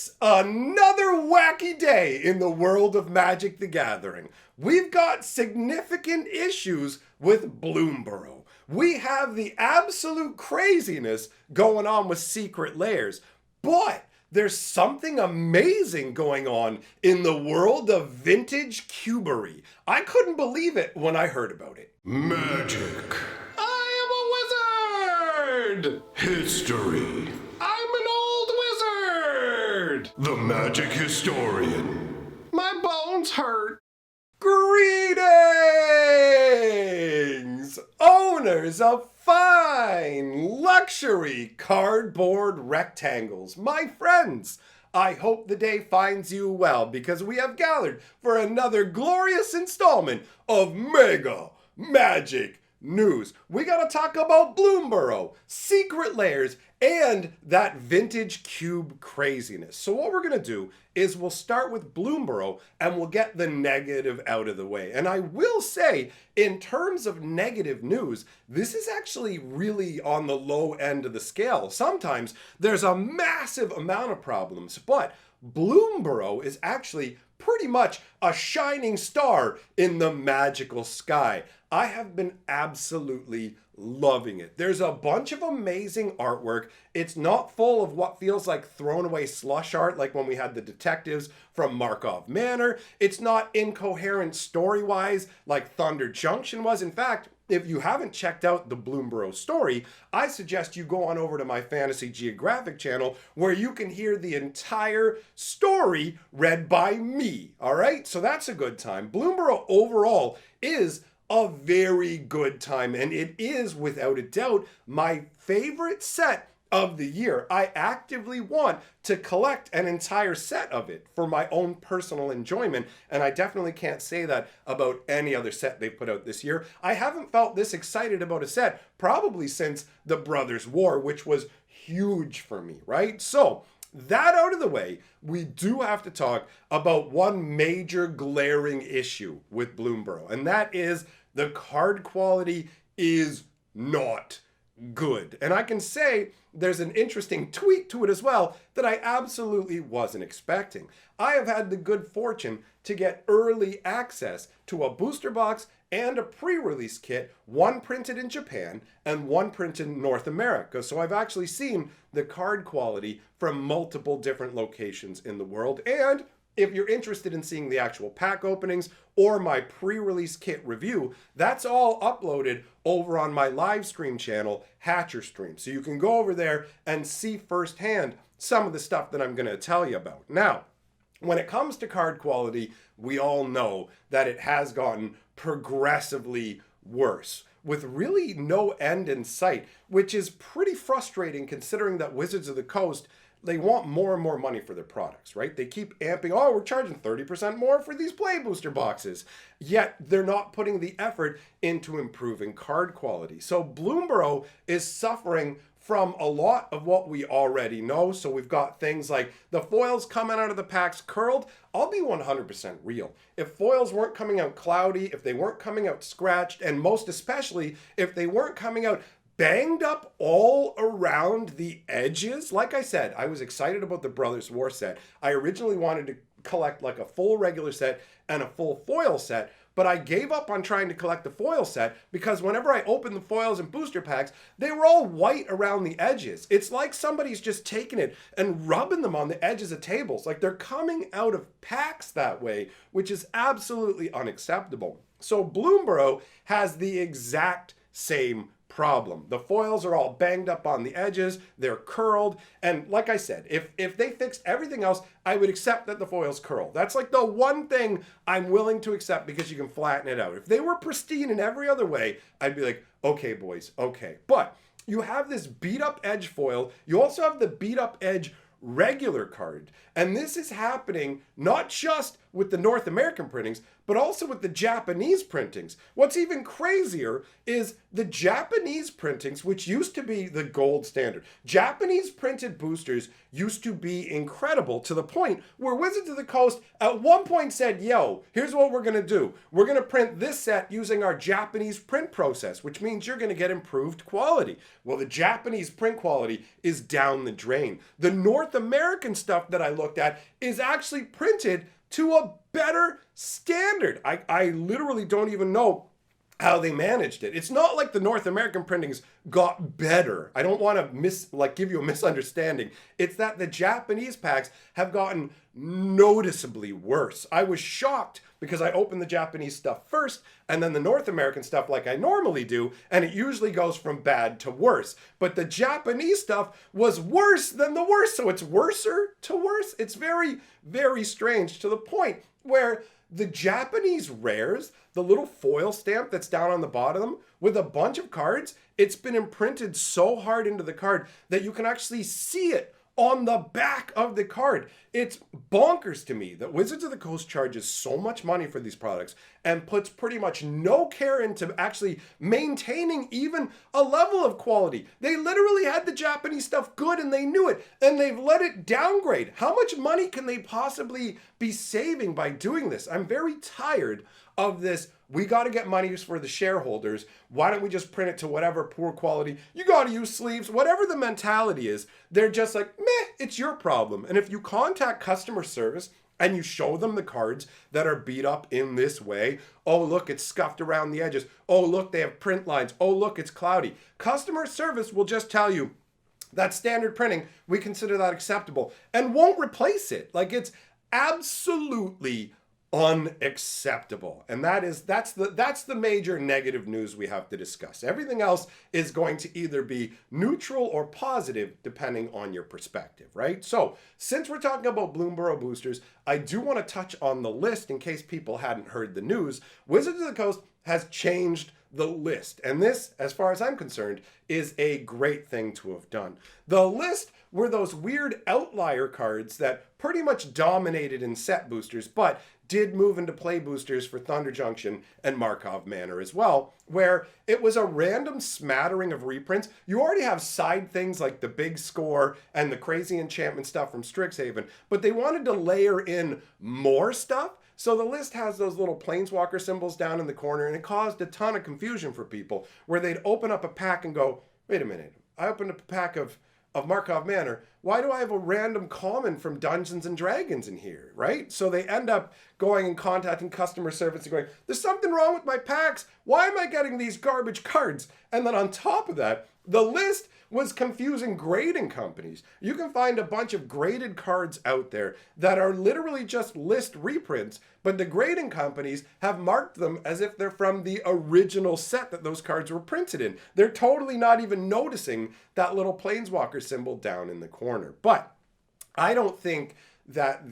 It's another wacky day in the world of Magic the Gathering. We've got significant issues with Bloomburrow. We have the absolute craziness going on with secret lairs. But there's something amazing going on in the world of vintage cubery. I couldn't believe it when I heard about it. Magic. I am a wizard! History. I'm an old wizard! The magic historian. My bones hurt. Greetings! Owners of fine luxury cardboard rectangles, my friends. I hope the day finds you well because we have gathered for another glorious installment of Mega Magic News. We gotta talk about Bloomburrow, secret lairs, and that vintage cube craziness. So what we're gonna do is we'll start with Bloomburrow and we'll get the negative out of the way. And I will say, in terms of negative news, this is actually really on the low end of the scale. Sometimes there's a massive amount of problems, but Bloomburrow is actually pretty much a shining star in the magical sky. I have been absolutely loving it. There's a bunch of amazing artwork. It's not full of what feels like thrown away slush art like when we had the detectives from Markov Manor. It's not incoherent story-wise like Thunder Junction was. In fact, if you haven't checked out the Bloomburrow story, I suggest you go on over to my Fantasy Geographic channel where you can hear the entire story read by me. All right, so that's a good time. Bloomburrow overall is a very good time, and it is without a doubt my favorite set of the year. I actively want to collect an entire set of it for my own personal enjoyment, and I definitely can't say that about any other set they put out this year. I haven't felt this excited about a set probably since the Brothers' War, which was huge for me, right? So that out of the way, we do have to talk about one major glaring issue with Bloomburrow, and that is the card quality is not good. And I can say there's an interesting tweak to it as well that I absolutely wasn't expecting. I have had the good fortune to get early access to a booster box and a pre-release kit, one printed in Japan and one printed in North America. So I've actually seen the card quality from multiple different locations in the world. And if you're interested in seeing the actual pack openings or my pre-release kit review, that's all uploaded over on my live stream channel, Hatcher Stream. So you can go over there and see firsthand some of the stuff that I'm going to tell you about. Now, when it comes to card quality, we all know that it has gotten progressively worse, with really no end in sight, which is pretty frustrating considering that Wizards of the Coast, they want more and more money for their products, right? They keep amping, oh, we're charging 30% more for these play booster boxes. Yet they're not putting the effort into improving card quality. So Bloomburrow is suffering from a lot of what we already know. So we've got things like the foils coming out of the packs curled. I'll be 100% real. If foils weren't coming out cloudy, if they weren't coming out scratched, and most especially if they weren't coming out banged up all around the edges. Like I said, I was excited about the Brothers' War set. I originally wanted to collect like a full regular set and a full foil set, but I gave up on trying to collect the foil set because whenever I opened the foils and booster packs, they were all white around the edges. It's like somebody's just taking it and rubbing them on the edges of tables. Like they're coming out of packs that way, which is absolutely unacceptable. So Bloomburrow has the exact same problem. The foils are all banged up on the edges, they're curled, and like I said, if they fixed everything else, I would accept that the foils curl. That's like the one thing I'm willing to accept because you can flatten it out. If they were pristine in every other way, I'd be like, okay boys, okay. But you have this beat up edge foil, you also have the beat up edge regular card, and this is happening not just with the North American printings, but also with the Japanese printings. What's even crazier is the Japanese printings, which used to be the gold standard. Japanese printed boosters used to be incredible, to the point where Wizards of the Coast at one point said, yo, here's what we're gonna do. We're gonna print this set using our Japanese print process, which means you're gonna get improved quality. Well, the Japanese print quality is down the drain. The North American stuff that I looked at is actually printed to a better standard. I literally don't even know how they managed it. It's not like the North American printings got better. I don't want to give you a misunderstanding. It's that the Japanese packs have gotten noticeably worse. I was shocked because I opened the Japanese stuff first and then the North American stuff like I normally do, and it usually goes from bad to worse. But the Japanese stuff was worse than the worst, so it's worser to worse. It's very, very strange, to the point where the Japanese rares, the little foil stamp that's down on the bottom with a bunch of cards, it's been imprinted so hard into the card that you can actually see it on the back of the card. It's bonkers to me that Wizards of the Coast charges so much money for these products and puts pretty much no care into actually maintaining even a level of quality. They literally had the Japanese stuff good and they knew it, and they've let it downgrade. How much money can they possibly be saving by doing this? I'm very tired of this. We got to get money for the shareholders. Why don't we just print it to whatever poor quality? You got to use sleeves. Whatever the mentality is, they're just like, meh, it's your problem. And if you contact customer service and you show them the cards that are beat up in this way, oh, look, it's scuffed around the edges. Oh, look, they have print lines. Oh, look, it's cloudy. Customer service will just tell you, that's standard printing. We consider that acceptable, and won't replace it. Like, it's absolutely unacceptable. And that's the major negative news we have to discuss. Everything else is going to either be neutral or positive depending on your perspective, right? So since we're talking about Bloomburrow boosters, I do want to touch on the list in case people hadn't heard the news. Wizards of the Coast has changed the list, and this, as far as I'm concerned, is a great thing to have done. The list were those weird outlier cards that pretty much dominated in set boosters, but did move into play boosters for Thunder Junction and Markov Manor as well, where it was a random smattering of reprints. You already have side things like the Big Score and the crazy enchantment stuff from Strixhaven, but they wanted to layer in more stuff. So the list has those little planeswalker symbols down in the corner, and it caused a ton of confusion for people where they'd open up a pack and go, wait a minute, I opened up a pack of Markov Manor. Why do I have a random common from Dungeons and Dragons in here, right? So they end up going and contacting customer service and going, there's something wrong with my packs. Why am I getting these garbage cards? And then on top of that, the list was confusing grading companies. You can find a bunch of graded cards out there that are literally just list reprints, but the grading companies have marked them as if they're from the original set that those cards were printed in. They're totally not even noticing that little planeswalker symbol down in the corner. But I don't think that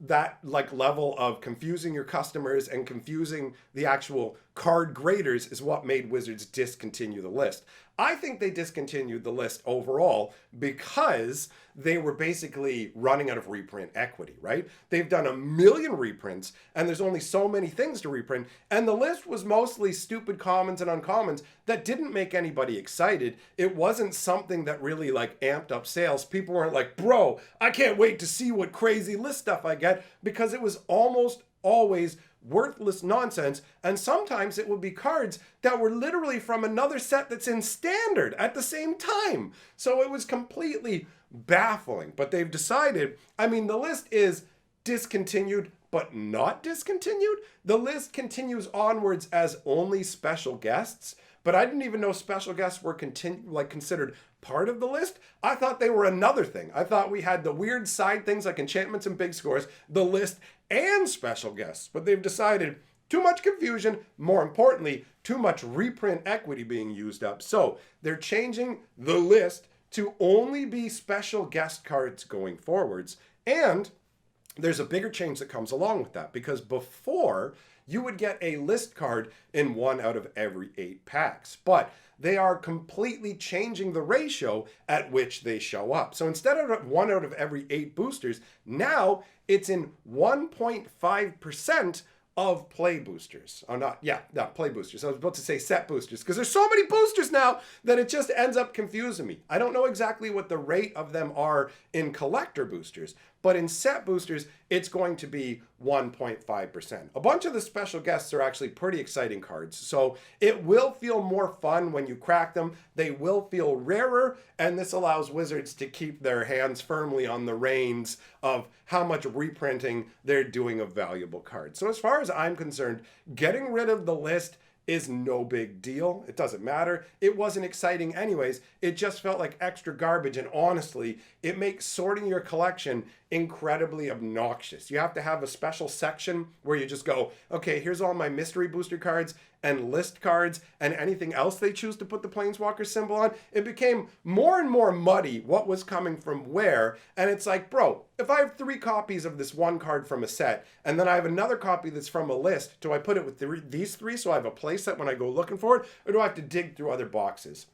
that level of confusing your customers and confusing the actual card graders is what made Wizards discontinue the list. I think they discontinued the list overall because they were basically running out of reprint equity, right? They've done 1 million reprints and there's only so many things to reprint, and the list was mostly stupid commons and uncommons that didn't make anybody excited. It wasn't something that really amped up sales. People weren't like, bro, I can't wait to see what crazy list stuff I get, because it was almost always worthless nonsense, and sometimes it would be cards that were literally from another set that's in standard at the same time. So it was completely baffling. But they've decided, the list is discontinued, but not discontinued. The list continues onwards as only special guests, but I didn't even know special guests were considered part of the list. I thought they were another thing. I thought we had the weird side things like enchantments and big scores, the list, and special guests. But they've decided too much confusion, more importantly, too much reprint equity being used up. So they're changing the list to only be special guest cards going forwards. And there's a bigger change that comes along with that, because before you would get a list card in 1 out of every 8 packs. But they are completely changing the ratio at which they show up. So instead of 1 out of every 8 boosters, now it's in 1.5% of play boosters. Oh, not play boosters. I was about to say set boosters because there's so many boosters now that it just ends up confusing me. I don't know exactly what the rate of them are in collector boosters, but in set boosters, it's going to be 1.5%. A bunch of the special guests are actually pretty exciting cards, so it will feel more fun when you crack them. They will feel rarer, and this allows Wizards to keep their hands firmly on the reins of how much reprinting they're doing of valuable cards. So as far as I'm concerned, getting rid of the list is no big deal. It doesn't matter. It wasn't exciting anyways. It just felt like extra garbage, and honestly, it makes sorting your collection incredibly obnoxious. You have to have a special section where you just go, okay, here's all my mystery booster cards and list cards and anything else they choose to put the Planeswalker symbol on. It became more and more muddy what was coming from where, and it's like, bro, if I have 3 copies of this one card from a set, and then I have another copy that's from a list, do I put it with these 3 so I have a play set when I go looking for it, or do I have to dig through other boxes?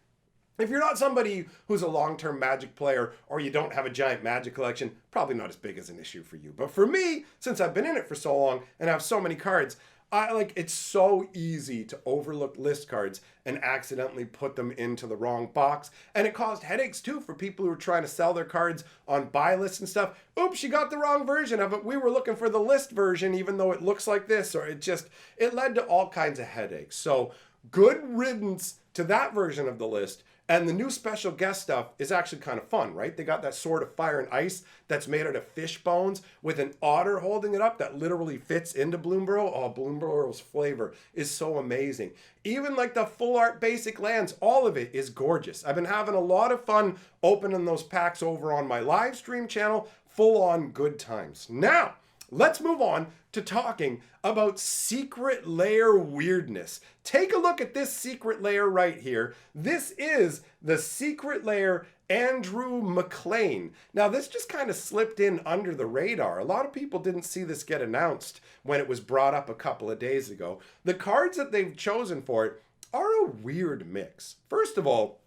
If you're not somebody who's a long-term Magic player, or you don't have a giant Magic collection, probably not as big as an issue for you. But for me, since I've been in it for so long and have so many cards, it's so easy to overlook list cards and accidentally put them into the wrong box. And it caused headaches too for people who were trying to sell their cards on buy lists and stuff. Oops, you got the wrong version of it. We were looking for the list version, even though it looks like this, or it led to all kinds of headaches. So good riddance to that version of the list. And the new special guest stuff is actually kind of fun, right? They got that Sword of Fire and Ice that's made out of fish bones with an otter holding it up that literally fits into Bloomburrow. Oh, Bloomburrow's flavor is so amazing. Even like the full art basic lands, all of it is gorgeous. I've been having a lot of fun opening those packs over on my live stream channel. Full on good times. Now, let's move on to talking about secret lair weirdness. Take a look at this secret lair right here. This is the secret lair Andrew McLean. Now, this just kind of slipped in under the radar. A lot of people didn't see this get announced when it was brought up a couple of days ago. The cards that they've chosen for it are a weird mix. First of all,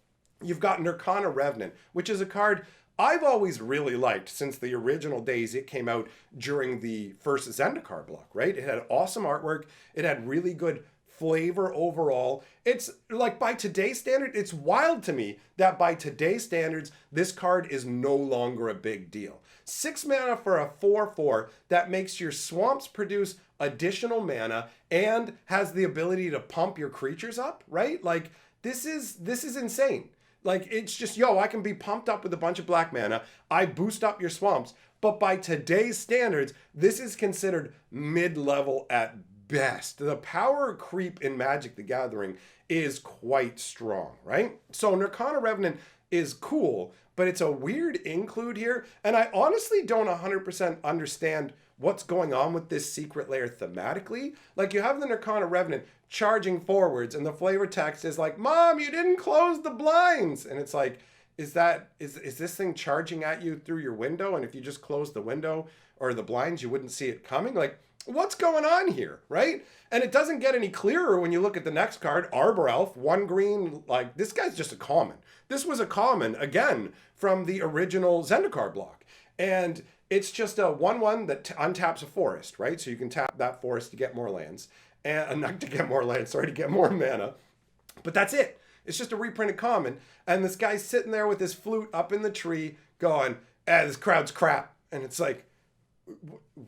you've got Nirkana Revenant, which is a card I've always really liked since the original days it came out during the first Zendikar block, right? It had awesome artwork. It had really good flavor overall. It's like, by today's standard, it's wild to me that by today's standards, this card is no longer a big deal. 6 mana for a 4/4 that makes your swamps produce additional mana and has the ability to pump your creatures up, right? Like, this is insane. Like, it's just, I can be pumped up with a bunch of black mana. I boost up your swamps. But by today's standards, this is considered mid-level at best. The power creep in Magic the Gathering is quite strong, right? So Nirkana Revenant is cool, but it's a weird include here. And I honestly don't 100% understand what's going on with this secret lair thematically. Like, you have the Nirkana Revenant charging forwards, and the flavor text is like, Mom, you didn't close the blinds. And it's like, is this thing charging at you through your window? And if you just close the window or the blinds, you wouldn't see it coming? Like, what's going on here, right? And it doesn't get any clearer when you look at the next card, Arbor Elf, 1 green. Like, this guy's just a common. This was a common, again, from the original Zendikar block. And it's just a 1/1 that untaps a forest, right? So you can tap that forest to get more lands. And not to get more land, sorry, to get more mana. But that's it. It's just a reprinted common. And this guy's sitting there with his flute up in the tree going, this crowd's crap. And it's like,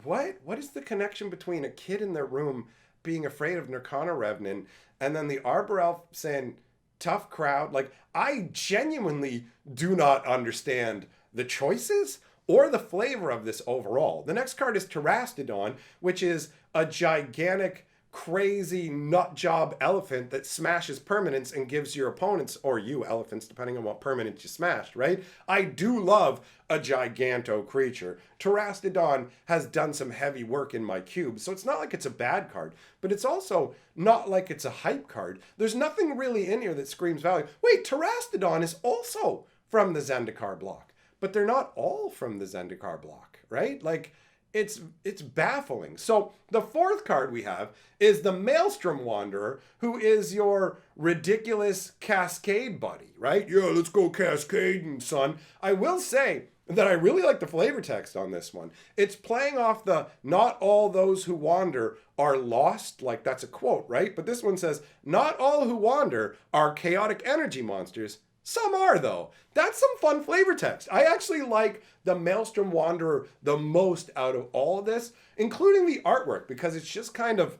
what? What is the connection between a kid in their room being afraid of Nirkana Revenant and then the Arbor Elf saying, tough crowd? Like, I genuinely do not understand the choices or the flavor of this overall. The next card is Terastodon, which is a gigantic, crazy nut job elephant that smashes permanents and gives your opponents, or you elephants, depending on what permanent you smashed, right? I do love a giganto creature. Terastodon has done some heavy work in my cube, so it's not like it's a bad card, but it's also not like it's a hype card. There's nothing really in here that screams value. Wait, Terastodon is also from the Zendikar block, but they're not all from the Zendikar block, right? Like, it's baffling. So the fourth card we have is the Maelstrom Wanderer, who is your ridiculous Cascade buddy, right? Yeah, let's go Cascading, son. I will say that I really like the flavor text on this one. It's playing off the "not all those who wander are lost," like that's a quote, right? But this one says, "Not all who wander are chaotic energy monsters. Some are, though." That's some fun flavor text. I actually like the Maelstrom Wanderer the most out of all of this, including the artwork, because it's just kind of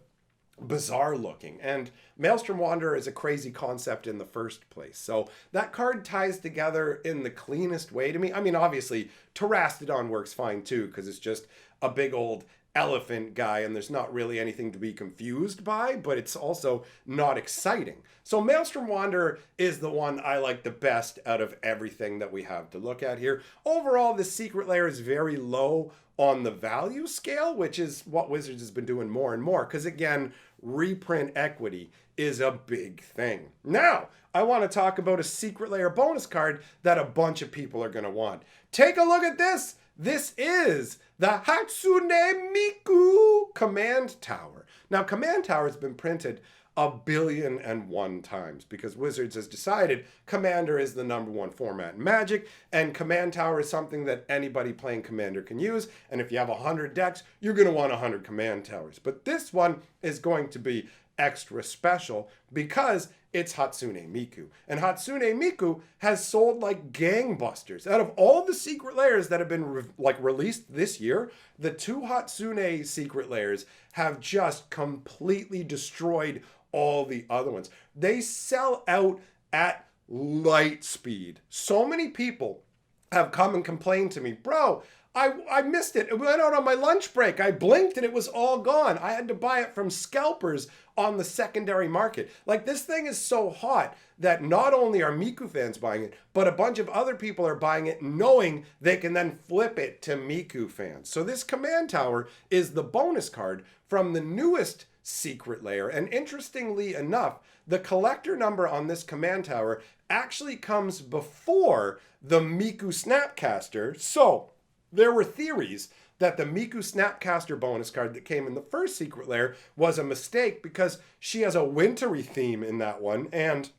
bizarre looking. And Maelstrom Wanderer is a crazy concept in the first place. So that card ties together in the cleanest way to me. I mean, obviously, Terastodon works fine too, because it's just a big old elephant guy and there's not really anything to be confused by, but it's also not exciting. So Maelstrom Wanderer is the one I like the best out of everything that we have to look at here. Overall, the Secret Lair is very low on the value scale, which is what Wizards has been doing more and more, because again, reprint equity is a big thing. Now, I want to talk about a Secret Lair bonus card that a bunch of people are going to want. Take a look at this. This is the Hatsune Miku Command Tower. Now, Command Tower has been printed 1,000,000,001 times because Wizards has decided Commander is the #1 format in Magic, and Command Tower is something that anybody playing Commander can use. And if you have 100 decks, you're going to want 100 Command Towers. But this one is going to be extra special because it's Hatsune Miku. And Hatsune Miku has sold like gangbusters. Out of all the Secret Lairs that have been released this year, the 2 Hatsune Secret Lairs have just completely destroyed all the other ones. They sell out at light speed. So many people have come and complained to me, "Bro, I missed it. It went out on my lunch break. I blinked and it was all gone. I had to buy it from scalpers on the secondary market." Like, this thing is so hot that not only are Miku fans buying it, but a bunch of other people are buying it knowing they can then flip it to Miku fans. So this Command Tower is the bonus card from the newest Secret Lair. And interestingly enough, the collector number on this Command Tower actually comes before the Miku Snapcaster. So there were theories that the Miku Snapcaster bonus card that came in the first Secret Lair was a mistake because she has a wintry theme in that one, and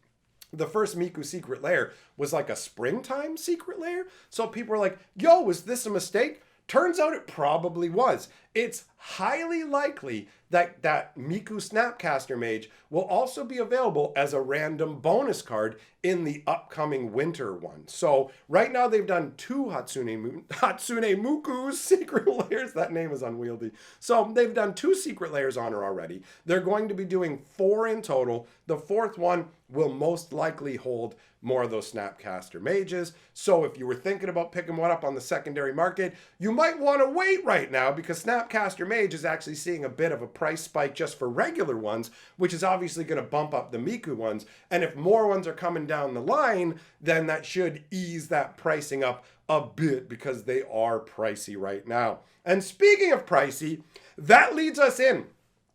the first Miku Secret Lair was like a springtime Secret Lair. So people were like, "Yo, was this a mistake?" Turns out it probably was. It's highly likely that that Miku Snapcaster Mage will also be available as a random bonus card in the upcoming winter one. So right now they've done 2 Hatsune Miku Secret Lairs. That name is unwieldy. So they've done 2 Secret Lairs on her already. They're going to be doing 4 in total. The 4th one will most likely hold more of those Snapcaster Mages. So if you were thinking about picking one up on the secondary market, you might want to wait right now because Snapcaster Mage is actually seeing a bit of a price spike just for regular ones, which is obviously going to bump up the Miku ones. And if more ones are coming down the line, then that should ease that pricing up a bit because they are pricey right now. And speaking of pricey, that leads us in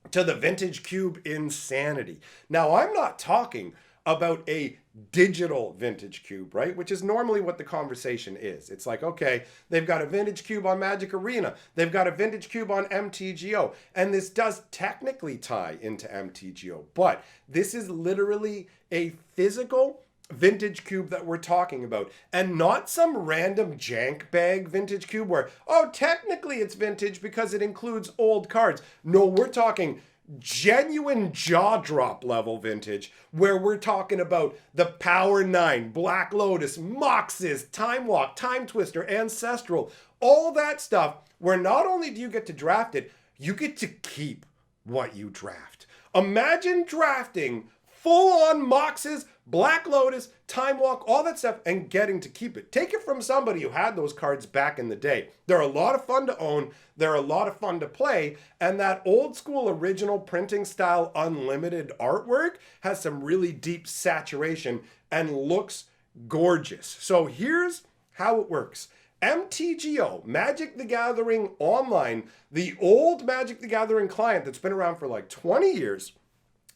to the Vintage Cube insanity. Now, I'm not talking about a digital Vintage Cube, right? Which is normally what the conversation is. It's like, okay, they've got a Vintage Cube on Magic Arena. They've got a Vintage Cube on MTGO. And this does technically tie into MTGO. But this is literally a physical Vintage Cube that we're talking about. And not some random jank bag Vintage Cube where, oh, technically it's vintage because it includes old cards. No, we're talking genuine jaw drop level vintage where we're talking about the Power 9, Black Lotus, Moxes, Time Walk, Time Twister, Ancestral, all that stuff where not only do you get to draft it, you get to keep what you draft. Imagine drafting full-on Moxes, Black Lotus, Time Walk, all that stuff, and getting to keep it. Take it from somebody who had those cards back in the day. They're a lot of fun to own. They're a lot of fun to play. And that old school original printing style unlimited artwork has some really deep saturation and looks gorgeous. So here's how it works. MTGO, Magic the Gathering Online, the old Magic the Gathering client that's been around for like 20 years,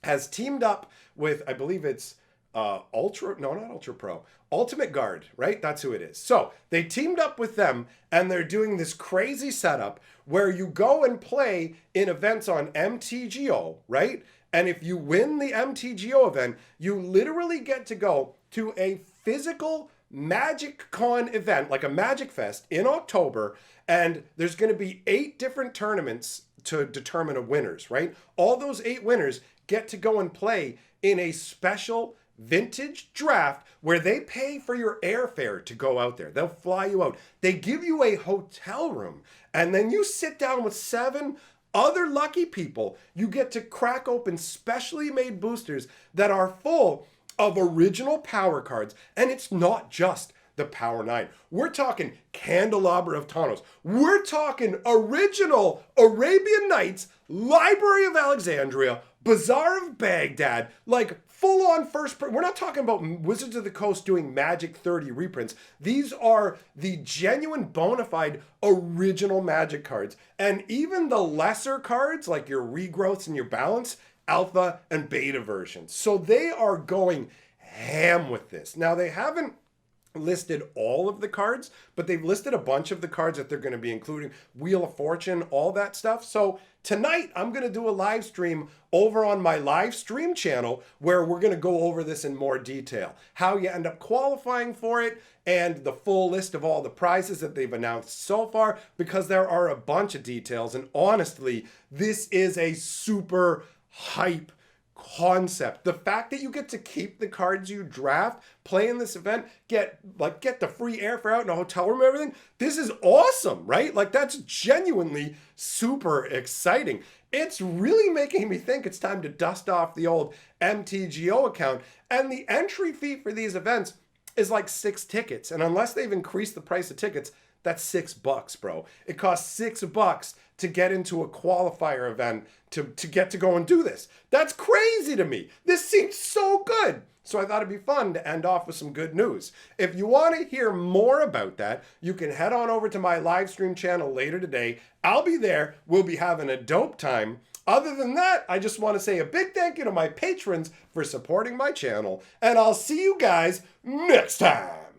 has teamed up with, I believe it's Ultimate Guard, right? That's who it is. So they teamed up with them and they're doing this crazy setup where you go and play in events on MTGO, right? And if you win the MTGO event, you literally get to go to a physical Magic Con event, like a Magic Fest in October. And there's going to be 8 different tournaments to determine a winners, right? All those 8 winners get to go and play in a special vintage draft where they pay for your airfare to go out there. They'll fly you out. They give you a hotel room, and then you sit down with 7 other lucky people. You get to crack open specially made boosters that are full of original power cards, and it's not just the Power 9. We're talking Candelabra of Tawnos. We're talking original Arabian Nights, Library of Alexandria, Bazaar of Baghdad, like full-on we're not talking about Wizards of the Coast doing Magic 30 reprints. These are the genuine bona fide original Magic cards. And even the lesser cards, like your regrowths and your balance, alpha and beta versions. So they are going ham with this. Now, they haven't listed all of the cards, but they've listed a bunch of the cards that they're going to be including, Wheel of Fortune, all that stuff. So tonight I'm going to do a live stream over on my live stream channel where we're going to go over this in more detail, how you end up qualifying for it, and the full list of all the prizes that they've announced so far, because there are a bunch of details. And honestly, this is a super hype concept. The fact that you get to keep the cards you draft, play in this event, get the free airfare out in a hotel room and everything, this is awesome, right? Like, that's genuinely super exciting. It's really making me think it's time to dust off the old MTGO account. And the entry fee for these events is like 6 tickets. And unless they've increased the price of tickets, that's $6, bro. It costs $6 to get into a qualifier event to get to go and do this. That's crazy to me. This seems so good. So I thought it'd be fun to end off with some good news. If you want to hear more about that, you can head on over to my live stream channel later today. I'll be there. We'll be having a dope time. Other than that, I just want to say a big thank you to my patrons for supporting my channel, and I'll see you guys next time.